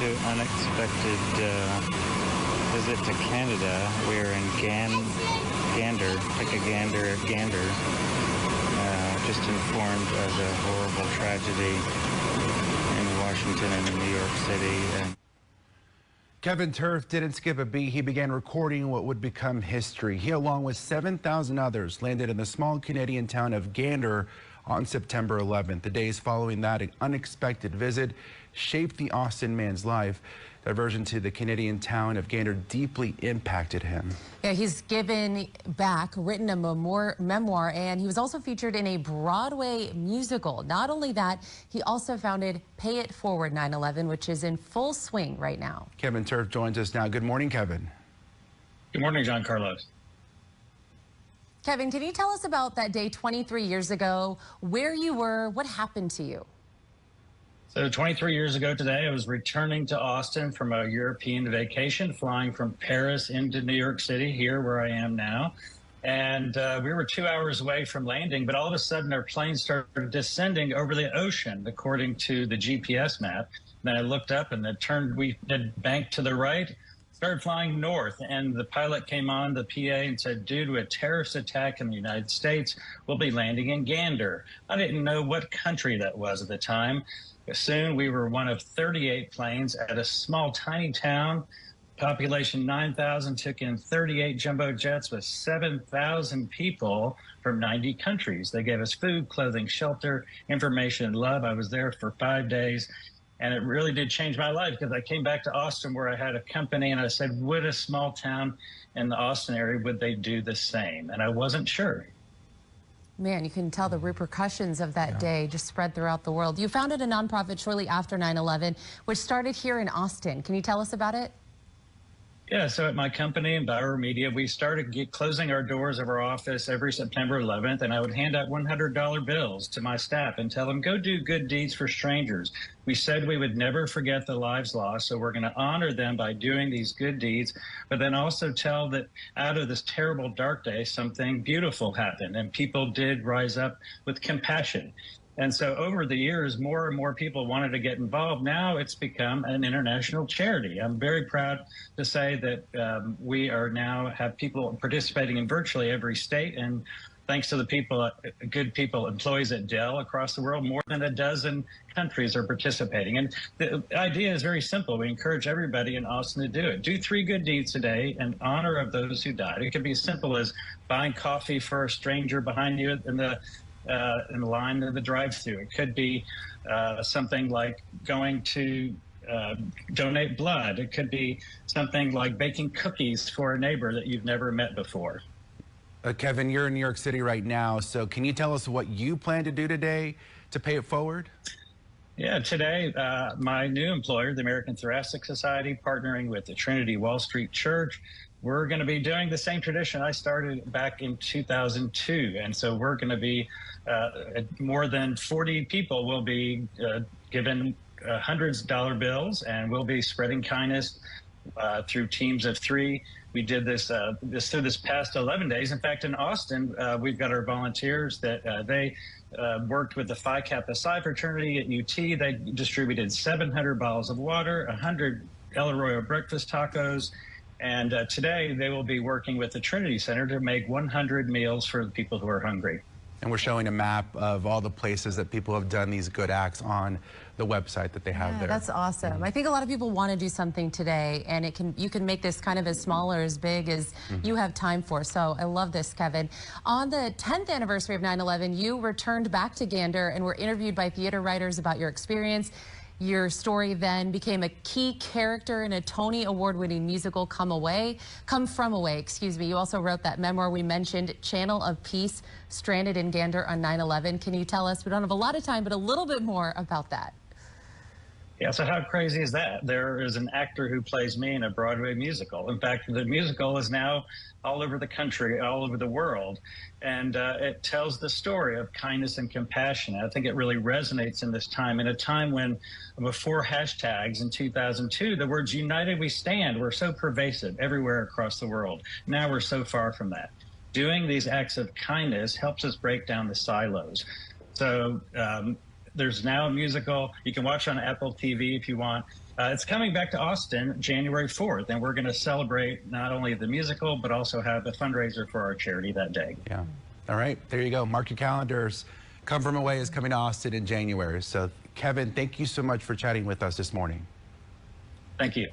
to unexpected visit to Canada. We're in Gander, like a Gander. Just informed of the horrible tragedy in Washington and in New York City. Kevin Tuerff didn't skip a beat. He began recording what would become history. He, along with 7,000 others, landed in the small Canadian town of Gander on September 11th. The days following that unexpected visit shaped the Austin man's life. Diversion to the Canadian town of Gander deeply impacted him. Yeah, he's given back, written a memoir, and he was also featured in a Broadway musical. Not only that, he also founded Pay It Forward 9/11, which is in full swing right now. Kevin Tuerff joins us now. Good morning, Kevin. Good morning, John Carlos. Kevin, can you tell us about that day 23 years ago, where you were, what happened to you? So 23 years ago today, I was returning to Austin from a European vacation, flying from Paris into New York City, here where I am now. And we were 2 hours away from landing, but all of a sudden our plane started descending over the ocean, according to the GPS map. Then I looked up and we did bank to the right, started flying north, and the pilot came on the PA and said, due to a terrorist attack in the United States, we'll be landing in Gander. I didn't know what country that was at the time. Soon we were one of 38 planes at a small, tiny town. Population 9,000, took in 38 jumbo jets with 7,000 people from 90 countries. They gave us food, clothing, shelter, information, and love. I was there for 5 days, and it really did change my life because I came back to Austin where I had a company, and I said, would a small town in the Austin area, would they do the same? And I wasn't sure. Man, you can tell the repercussions of that day just spread throughout the world. You founded a nonprofit shortly after 9/11, which started here in Austin. Can you tell us about it? Yeah, so at my company, Bauer Media, we started closing our doors of our office every September 11th, and I would hand out $100 bills to my staff and tell them, go do good deeds for strangers. We said we would never forget the lives lost, so we're going to honor them by doing these good deeds, but then also tell that out of this terrible dark day, something beautiful happened, and people did rise up with compassion. And so over the years, more and more people wanted to get involved. Now it's become an international charity. I'm very proud to say that we are now have people participating in virtually every state. And thanks to the people, good people, employees at Dell across the world, more than a dozen countries are participating. And the idea is very simple. We encourage everybody in Austin to do it. Do 3 good deeds today in honor of those who died. It could be as simple as buying coffee for a stranger behind you in the line of the drive-thru. It could be something like going to donate blood. It could be something like baking cookies for a neighbor that you've never met before. Kevin, you're in New York City right now, so can you tell us what you plan to do today to pay it forward? Yeah, today, my new employer, the American Thoracic Society, partnering with the Trinity Wall Street Church, we're going to be doing the same tradition I started back in 2002. And so we're going to be, more than 40 people will be given hundreds of dollar bills, and we'll be spreading kindness through teams of 3. We did this through this past 11 days. In fact, in Austin, we've got our volunteers that they worked with the Phi Kappa Psi fraternity at UT. They distributed 700 bottles of water, 100 El Arroyo breakfast tacos, and today they will be working with the Trinity Center to make 100 meals for the people who are hungry. And we're showing a map of all the places that people have done these good acts on the website that they have there. That's awesome. I think a lot of people want to do something today, and you can make this kind of as small or as big as you have time for. So I love this, Kevin. On the 10th anniversary of 9/11, you returned back to Gander and were interviewed by theater writers about your experience. Your story then became a key character in a Tony Award-winning musical, Come From Away, excuse me. You also wrote that memoir we mentioned, Channel of Peace, Stranded in Gander on 9/11. Can you tell us, we don't have a lot of time, but a little bit more about that? Yeah, so how crazy is that? There is an actor who plays me in a Broadway musical. In fact, the musical is now all over the country, all over the world, and it tells the story of kindness and compassion. I think it really resonates in this time, in a time when, before hashtags in 2002, the words "United We Stand" were so pervasive everywhere across the world. Now we're so far from that. Doing these acts of kindness helps us break down the silos. So There's now a musical. You can watch on Apple TV if you want. It's coming back to Austin January 4th, and we're going to celebrate not only the musical, but also have a fundraiser for our charity that day. Yeah. All right. There you go. Mark your calendars. Come From Away is coming to Austin in January. So, Kevin, thank you so much for chatting with us this morning. Thank you.